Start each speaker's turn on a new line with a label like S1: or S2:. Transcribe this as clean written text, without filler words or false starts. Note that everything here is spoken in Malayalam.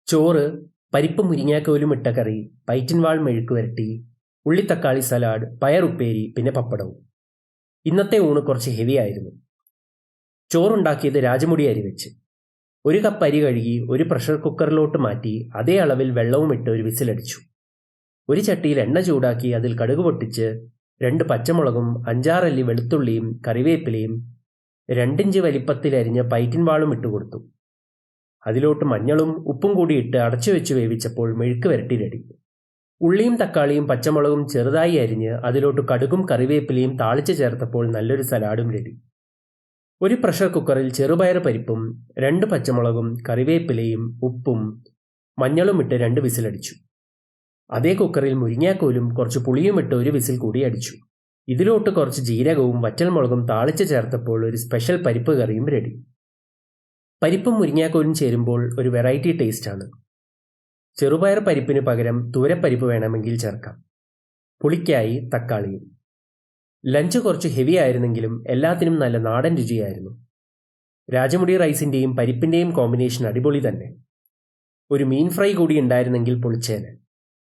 S1: ചോറ്, പരിപ്പും മുരിങ്ങാക്കോലും ഇട്ട കറി, പൈറ്റിൻവാൾ മെഴുക്ക് വരട്ടി, ഉള്ളിത്തക്കാളി സലാഡ്, പയറുപ്പേരി, പിന്നെ പപ്പടവും. ഇന്നത്തെ ഊണ് കുറച്ച് ഹെവി ആയിരുന്നു. ചോറുണ്ടാക്കിയത് രാജമുടി അരി വെച്ച്. 1 കപ്പ് അരി കഴുകി ഒരു പ്രഷർ കുക്കറിലോട്ട് മാറ്റി അതേ അളവിൽ വെള്ളവും ഇട്ട് ഒരു വിസിലടിച്ചു. ഒരു ചട്ടിയിൽ എണ്ണ ചൂടാക്കി അതിൽ കടുക് പൊട്ടിച്ച് 2 പച്ചമുളകും 5-6 അല്ലി വെളുത്തുള്ളിയും കറിവേപ്പിലയും 2 ഇഞ്ച് വലിപ്പത്തിൽ അരിഞ്ഞ പൈറ്റിൻവാളും ഇട്ടുകൊടുത്തു. അതിലോട്ട് മഞ്ഞളും ഉപ്പും കൂടി ഇട്ട് അടച്ചു വെച്ച് വേവിച്ചപ്പോൾ മെഴുക്ക് വരട്ടി റെഡി. ഉള്ളിയും തക്കാളിയും പച്ചമുളകും ചെറുതായി അരിഞ്ഞ് അതിലോട്ട് കടുകും കറിവേപ്പിലയും താളിച്ച് ചേർത്തപ്പോൾ നല്ലൊരു സലാഡും റെഡി. ഒരു പ്രഷർ കുക്കറിൽ ചെറുപയർ പരിപ്പും 2 പച്ചമുളകും കറിവേപ്പിലയും ഉപ്പും മഞ്ഞളും ഇട്ട് 2 വിസിലടിച്ചു. അതേ കുക്കറിൽ മുരിങ്ങാക്കോലും കുറച്ച് പുളിയും ഇട്ട് ഒരു വിസിൽ കൂടി അടിച്ചു. ഇതിലോട്ട് കുറച്ച് ജീരകവും വറ്റൽമുളകും താളിച്ച് ചേർത്തപ്പോൾ ഒരു സ്പെഷ്യൽ പരിപ്പ് കറിയും റെഡി. പരിപ്പും മുരിങ്ങാക്കോലും ചേരുമ്പോൾ ഒരു വെറൈറ്റി ടേസ്റ്റാണ്. ചെറുപയർ പരിപ്പിന് പകരം തുവരപ്പരിപ്പ് വേണമെങ്കിൽ ചേർക്കാം. പുളിക്കായി തക്കാളിയും. ലഞ്ച് കുറച്ച് ഹെവി ആയിരുന്നെങ്കിലും എല്ലാത്തിനും നല്ല നാടൻ രുചിയായിരുന്നു. രാജമുടി റൈസിൻ്റെയും പരിപ്പിൻ്റെയും കോമ്പിനേഷൻ അടിപൊളി തന്നെ. ഒരു മീൻ ഫ്രൈ കൂടി ഉണ്ടായിരുന്നെങ്കിൽ പൊളിച്ചേനെ.